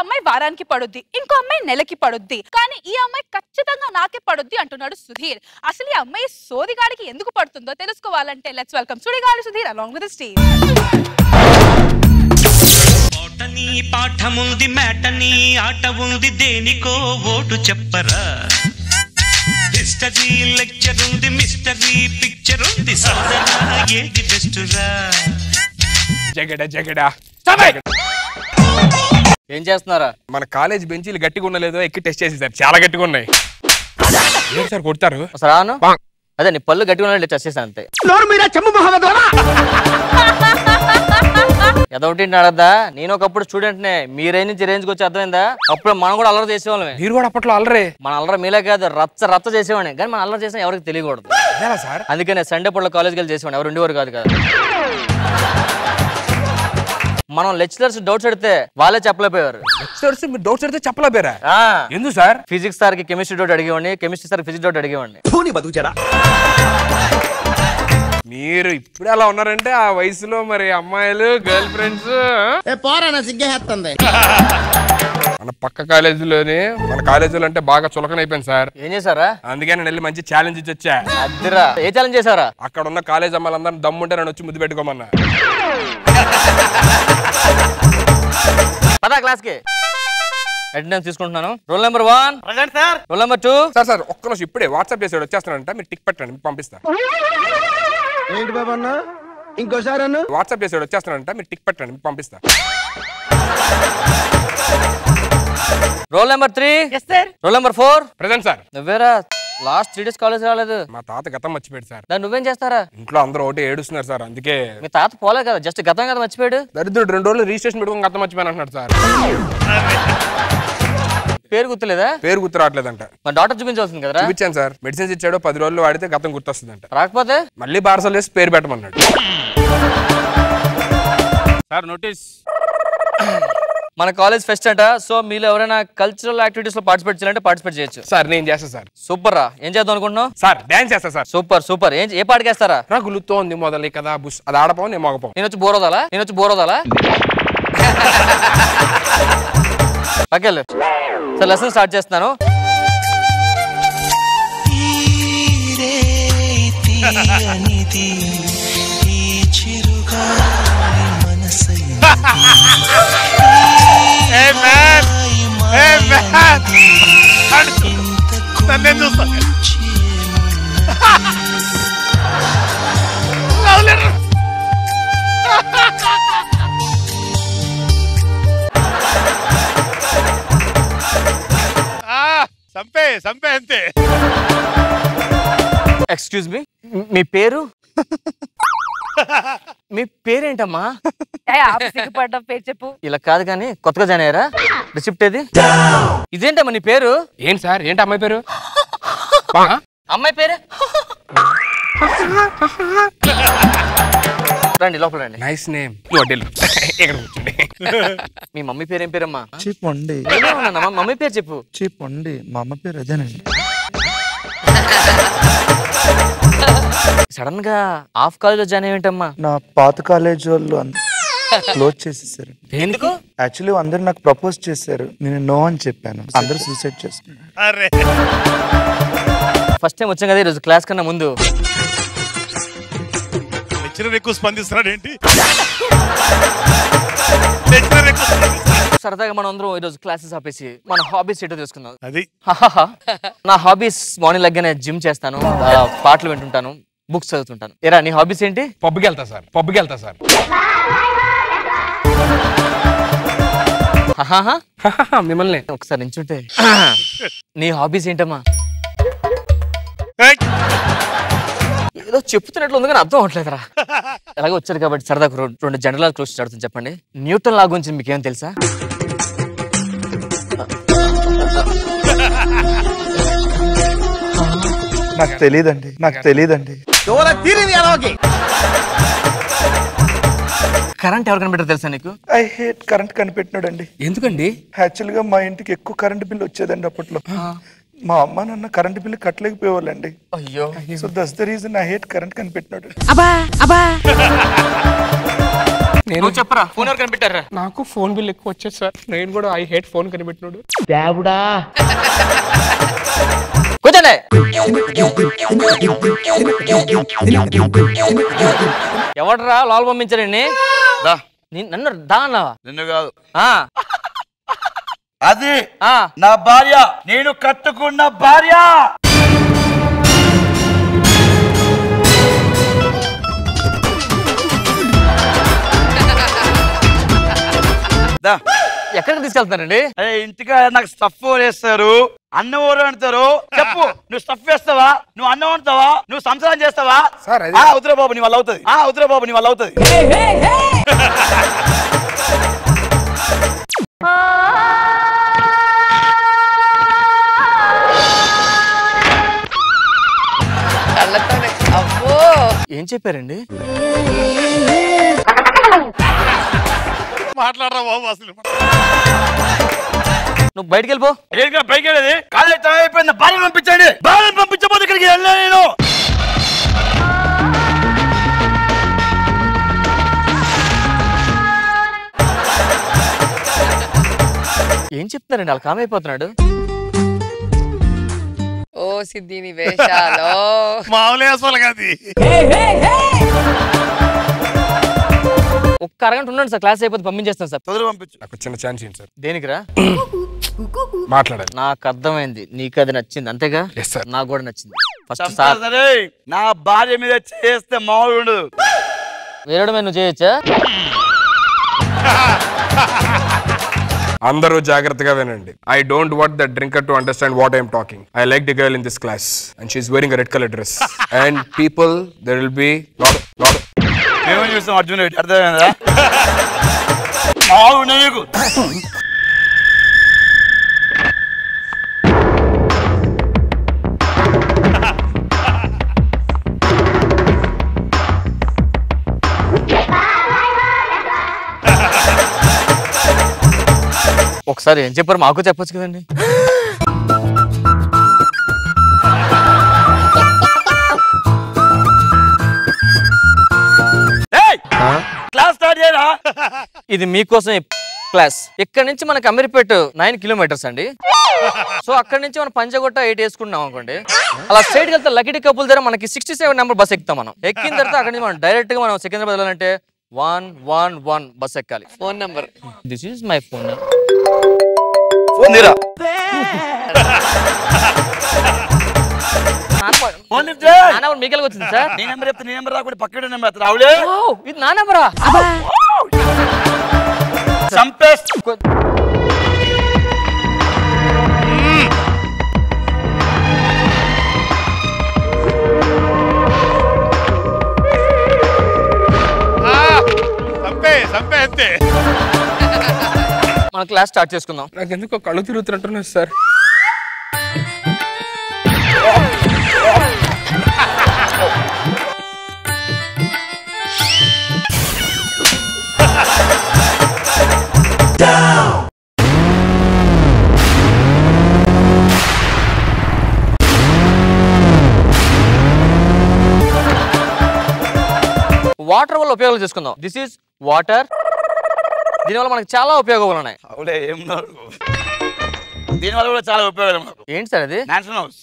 అమ్మాయి వారానికి పడుద్ది, ఇంకో అమ్మాయి నెలకి పడుద్ది, కానీ ఈ అమ్మాయి ఖచ్చితంగా నాకే పడుద్ది అంటున్నాడు సుధీర్. అసలు ఈ అమ్మాయి సోదిగాడికి ఎందుకు పడుతుందో తెలుసుకోవాలంటే let's welcome Sudigali Sudheer along with the team. ఓటని పాఠముంది మేటని ఆట ఉంది దేనికో ఓటు చెప్పరా, హిస్టరీ లెక్చర్ ఉంది మిస్టరీ పిక్చర్ ఉంది సోదరా ఏది బెస్ట్ రా. జగడ జగడ ఏం చేస్తున్నారా? మన కాలేజ్ బెంచీలు గట్టిగా ఉండలేదో ఎక్కి టెస్ట్ చేసి సార్, చాలా గట్టిగా ఉన్నాయి. సార్ కొడతారు రాను. అదే నీ పళ్ళు గట్టిగా ఉన్నట్టు టెస్ట్ చేశాను అంతే. ఏదోటి అడద్దా, నేను ఒకప్పుడు స్టూడెంట్ నే, మీ రేంజ్ నుంచి రేంజ్కి వచ్చి అర్థమైందా? అప్పుడు మనం కూడా అల్లరి చేసేవాళ్ళమే. మీరు కూడా అప్పట్లో అల్లరే? మన అల్లరి మీలే కాదు, రచ్చ రచ్చ చేసేవాడిని, కానీ మన అల్లరి చేసిన ఎవరికి తెలియకూడదు సార్. అందుకనే సండే పూట కాలేజ్కి వెళ్ళి చేసేవాడిని, ఎవరు ఉండేవారు కాదు కదా. మనం లెక్చరర్స్ డౌట్స్ అడితే వాళ్ళే చెప్పలేకపోయారు. లెక్చరర్స్ మీరు డౌట్స్ అడితే చెప్పలేకపోయారా? ఎందుకు సార్? ఫిజిక్స్ సార్ కి కెమిస్ట్రీ డౌట్ అడిగేవాడిని, కెమిస్ట్రీ సార్ ఫిజిక్స్ డౌట్ అడిగేవాడిని. మీరు ఇప్పుడు అలా ఉన్నారంటే ఆ వయసులో మరి అమ్మాయిలు గర్ల్ ఫ్రెండ్స్ సిగ్గేస్తుంది. మన పక్క కాలేజీలోనే మన కాలేజీలో అంటే బాగా చులకన అయిపోయింది సార్. ఏం చేశారా? అందుకే నేను వెళ్ళి మంచి ఛాలెంజ్ ఇచ్చి వచ్చా. అద్దరా, ఏ ఛాలెంజ్ చేశారా? అక్కడ ఉన్న కాలేజ్ అమ్మాయిలందరూ దమ్ముంటే నన్ను వచ్చి ముద్దు పెట్టుకోమన్నా. పదా క్లాస్ కి అటెండెన్స్ తీసుకుంటున్నాను. Roll number 1 present sir. Roll number 2 sir ఒక్క నిమిషం ఇప్పుడే వాట్సాప్ చేసాడు వచ్చేస్తానంట, మీరు టిక్ పెట్టండి పంపిస్తా. ఏంటి బాబు అన్న ఇంకోసారి అన్న వాట్సాప్ చేసాడు వచ్చేస్తానంట, మీరు టిక్ పెట్టండి పంపిస్తా. Roll number 3 roll number 4 present sir. నువ్వేరా లాస్ట్ 3 డేస్ కాలేజ్ రాలేదు? మా తాత గతం మర్చిపోయాడు సార్. దాన్ని నువ్వేం చేస్తారా? ఇంట్లో అందరూ ఒకటి ఏడుస్తున్నారు సార్, అందుకే. మీ తాత పోలే కదా, జస్ట్ గతం కదా మర్చిపోయాడు. దరిద్రుడు 2 రోజులు రిజిస్ట్రేషన్ పెట్టుకుని గతం మర్చిపోయాను అంటున్నాడు సార్. పేరు గుర్తులేదా? పేరు గుర్తు రావట్లేదంట. మా డాక్టర్ చూపించాల్సింది కదా. చూపించాను సార్, మెడిసిన్స్ ఇచ్చాడు, 10 రోజులు వాడితే గతం గుర్తొస్తుందంట. రాకపోతే మళ్ళీ బార్సల్ వేసి పేరు పెట్టమన్నాడు సార్. నోటీస్, మన కాలేజ్ ఫెస్ట్ అంట, సో మీరు ఎవరైనా కల్చరల్ యాక్టివిటీస్ లో పార్టిసిపేట్ చేయాలంటే పార్టిసిపేట్ చేయొచ్చు సార్. నేను చేస్తా సార్. సూపర్ రా. ఏం చేద్దాం అనుకుంటున్నావు? సార్ డాన్స్ చేస్తా సార్. Super super. ఏ పాటకేస్తారా? రగులుతో ఉంది మొదలు కదా బుస్, అది ఆడపో నేను మోగపో. నేను వచ్చి బోరోదాలా ఓకేలే సార్, లెసన్ స్టార్ట్ చేస్తున్నాను. నన్నే చూస్తా. సంపే అంతే. ఎక్స్క్యూజ్ మీ, మీ పేరు? మీ పేరేంటమ్మా? పేరు చెప్పు. ఇలా కాదు కానీ కొత్తగా జాయిన్ అయ్యారా? రిసిప్ట్ ఏది? ఇదేంటమ్మా నీ పేరు? ఏంటి సార్? ఏంటి అమ్మాయి పేరు? అమ్మాయి పేరు రండి, లోపల రండి. Nice name. మీ మమ్మీ పేరు ఏం పేరమ్మా? చెప్పండి. మమ్మీ పేరు చెప్పు. చెప్పండి, మా అమ్మ పేరు అదేనండి. సడన్ గా హాఫ్ కాలేజ్ లో జాయిన్ అయ్యేంటమ్మా? నా పాత కాలేజ్ వాళ్ళు క్లోజ్ చేసేసారు. ఎందుకు? యాక్చువల్లీ అందరు నాకు ప్రపోజ్ చేశారు, నేను నో అని చెప్పాను. అందరు సూసైడ్ చేసుకున్నారు. ఫస్ట్ టైం వచ్చాం కదా ఈరోజు క్లాస్ కన్నా ముందు. లెక్చరర్ ఎక్కువ స్పందిస్తున్నాడు ఏంటి? సరదాగా మనం అందరం ఈరోజు క్లాసెస్ ఆపేసి మన హాబీస్ ఏంటో తెలుసుకుందాం. అది నా హాబీస్ మార్నింగ్ లెగ్గానే జిమ్ చేస్తాను, పాటలు వింటుంటాను, బుక్స్ చదువుతుంటాను. ఏరా నీ హాబీస్ ఏంటి? పబ్కి వెళ్తా సార్. మిమ్మల్ని ఒకసారి నించుంటే. నీ హాబీస్ ఏంటమ్మా? ఏదో చెప్తున్నట్లు ఉంది కానీ అర్థం అవట్లేదురా. ఎలాగో వచ్చారు కాబట్టి సరదాకు 2 జనరల్ క్వశ్చన్స్ అడుగుతుంది. చెప్పండి, న్యూటన్ లా గురించి మీకేం తెలుసా? నాకు తెలియదండి. కరెంట్ ఎవరు కనిపెట్టారు తెలుసా నీకు? ఐ హేట్ కరెంట్ కనిపెట్టినాడండి. ఎందుకండి? యాక్చువల్ గా మా ఇంటికి ఎక్కువ కరెంట్ బిల్ వచ్చేదండి అప్పట్లో. మా అమ్మ నాన్న కరెంట్ బిల్లు కట్టలేకపోయేవాళ్ళండి. అయ్యో, so that's the reason I hate current కనిపెట్టినాడు. నువ్వు చెప్పరా ఫోన్ ఎవరు కనిపెట్టారా? నాకు ఫోన్ బిల్ ఎక్కువ వచ్చేది సార్. నేను కూడా ఐ హేట్ ఫోన్ కనిపెట్టినాడు. కూర్చోండి. ఎవడరా లోపల పంపించారండి? నన్ను దా అన్నావా? నిన్ను కాదు, ఆ, అది ఆ. నా భార్య, నేను కట్టుకున్న భార్య. ఎక్కడికి తీసుకెళ్తున్నారండి? అరే ఇంటికి నాకు స్టఫ్ వేస్తారు, అన్నం ఊరు అంటారు. చెప్పు, నువ్వు స్టఫ్ వేస్తావా? నువ్వు అన్నం వండుతావా? నువ్వు సంసారం చేస్తావా? సార్ అది ఉత్తర బాబు నీ వల్ల అవుతుంది. ఉత్తర బాబు నీ వల్ల అవుతుంది. ఏం చెప్పారండి? మాట్లాడరా బాబు అసలు. నువ్వు బయటికి వెళ్ళిపో. పైకి వెళ్ళేది కాలేజ్ టైం అయిపోయింది. భార్యను పంపించండి. భార్యను పంపించబోతే ఇక్కడికి వెళ్ళా నేను. ఏం చెప్తున్నారండి? వాళ్ళు కామ్ అయిపోతున్నాడు. ఓ సిద్ధిని వేషాలు మామూలే అసలు కాదు. ఒక్క అరగంట ఉండండి సార్, క్లాస్ అయిపోతే పంపించేస్తాను సార్. తొందరగా పంపించు. నాకు చిన్న ఛాన్స్ ఏంటి సార్? దేనికిరా? మాట్లాడాలి. నాకు అర్థమైంది, నీకు అది నచ్చింది అంతేగా? Yes sir. నాకు కూడా నచ్చింది. ఫస్ట్ సార్ సరే, నా భార్య మీద చేస్తే మామూలు ఉండదు. వేరే మీద నువ్వు చేయొచ్చా? అందరూ జాగ్రత్తగా వినండి. I don't want the drinker to understand what I'm talking. I like the girl in this class and she's wearing a red color dress and people there will be lot ఏమని చూస్తాం అర్జున్ రెడ్డి, అర్థమైందా? మామూలు ఉండదు నీకు. ఒకసారి ఏం చెప్పారు మాకు చెప్పొచ్చు కదండి. క్లాస్ స్టార్ట్ చేయరా? ఇది మీకోసం క్లాస్. ఇక్కడ నుంచి మనకి అమీర్పేట 9 కిలోమీటర్స్ అండి. సో అక్కడ నుంచి మనం పంచగొట్ట 8 వేసుకున్నాం అనుకోండి, అలా స్ట్రైట్ వెళ్తే లకిడి కపుల్ దగ్గర మనకి 67 నెంబర్ బస్ ఎక్కుతాం. మనం ఎక్కిన తర్వాత అక్కడ నుంచి మనం డైరెక్ట్ గా మనం సికింద్రాబాద్ వెళ్ళాలంటే 111 బస్ ఎక్కాలి. Phone number. This is my phone. Phone తీరా. మీకెళ్ళి వచ్చింది సార్. నీ నెంబర్ చెప్తే నీ నెంబర్ రాకుండా పక్కన నెంబర్ రావులే. ఇది నా నెంబరా? చంపేస్తా. సంపే అంతే. మన క్లాస్ స్టార్ట్ చేసుకుందాం. నాకు ఎందుకో కళ్ళు తిరుగుతున్నట్టున్నారు సార్. వాటర్ వల్ల ఉపయోగాలు చేసుకుందాం. This is water. దీనివల్ల మనకి చాలా ఉపయోగాలు ఉన్నాయి. అవులే, ఏం దీనివల్ల కూడా చాలా ఉపయోగాలు మనకు. ఏంటి సార్ అది? నాన్సన్ హౌస్.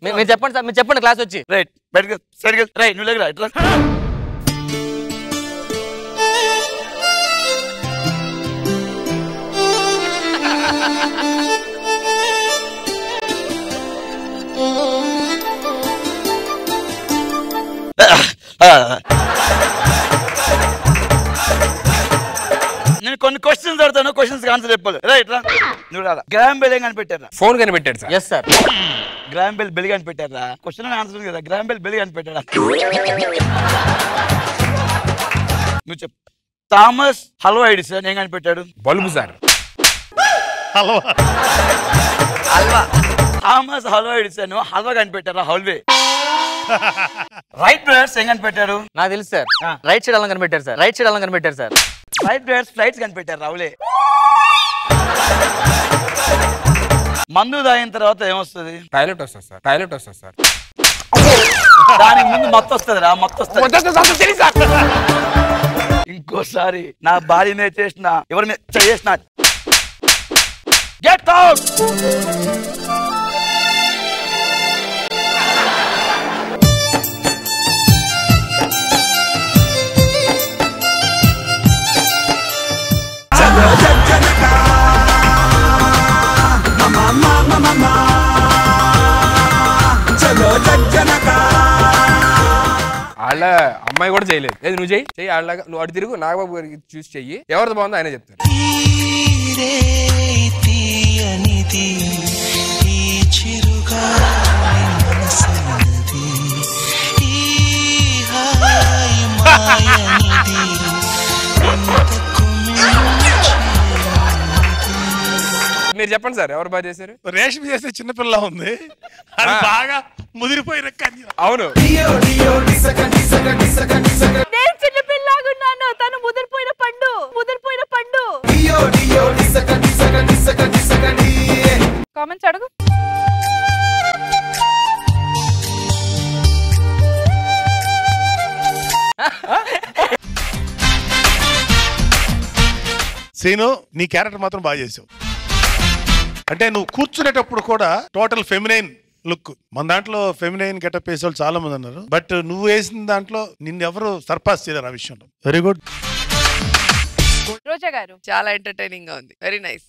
మీరు చెప్పండి సార్, మీరు చెప్పండి క్లాస్ వచ్చి. రైట్, బయటకు సరిగ్గా రైట్. నువ్వు లేక ఇట్లా నేను కొన్ని క్వశ్చన్స్ అడుగుతాను, క్వశ్చన్స్ ఆన్సర్ చెప్పాలి. రైట్ రా. నువ్వు రా. గ్రామ్ బెల్ ఏం కనిపెట్టారా? ఫోన్ కనిపెట్టాడు సార్. Yes sir. Graham Bell bell కనిపెట్టారా? క్వశ్చన్ ఆన్సర్ కదా. గ్రామ్ బెల్ బెల్ కనిపెట్టారా? నువ్వు చెప్పు. థామస్ హల్వా ఎడిసన్ ఏం కనిపెట్టాడు? బల్బు సార్. హల్వా. థామస్ హల్వా ఎడిసన్ హల్వా కనిపెట్టారా? హల్వే. రైట్ బ్రదర్స్ ఏం కనిపెట్టారు? నాకు తెలుసు సార్. రైట్ సైడ్ అలా కనిపెట్టారు సార్. రైట్ సైడ్ అలా కనిపెట్టారు సార్. రైట్ బ్రదర్స్ ఫ్లైట్స్ కనిపెట్టారు. రావులే. మందు తాగిన తర్వాత ఏమొస్తుంది? టాయిలెట్ వస్తుంది సార్. దానికి ముందు మొత్తం వస్తుందిరా, మొత్తం వస్తుంది. ఇంకోసారి నా భార్యనే చేసిన ఎవరి మీద చేసిన గెట్ అవుట్. వాళ్ళ అమ్మాయి కూడా చేయలేదు. ఏది నువ్వు చెయ్యి వాళ్ళగా, నువ్వు అటు తిరుగు నాగబాబు గారికి చూసి చెయ్యి, ఎవరిది బాగుందో ఆయన చెప్తారు. మీరు చెప్పండి సార్, ఎవరు బాగా చేశారు? రేష్మి చేస్తే చిన్నపిల్ల ఉంది, అది బాగా ముదిరిపోయిన కన్య. అవును, నేను చిన్నపిల్లలాగున్నాను, తను ముదిరిపోయిన పండు. కామెంట్స్ అడుగు. సీను, నీ క్యారెక్టర్ మాత్రం బాగా చేసావు. అంటే నువ్వు కూర్చునేటప్పుడు కూడా టోటల్ ఫెమినైన్ లుక్. మన దాంట్లో ఫెమినైన్ గెటప్ వేసే వాళ్ళు చాలా మంది ఉన్నారు, బట్ నువ్వు వేసిన దాంట్లో నిన్ను ఎవరు సర్పాస్ చేయలేరు ఆ విషయంలో. Very good. రోజా గారు చాలా ఎంటర్టైనింగ్ గా ఉంది. Very nice.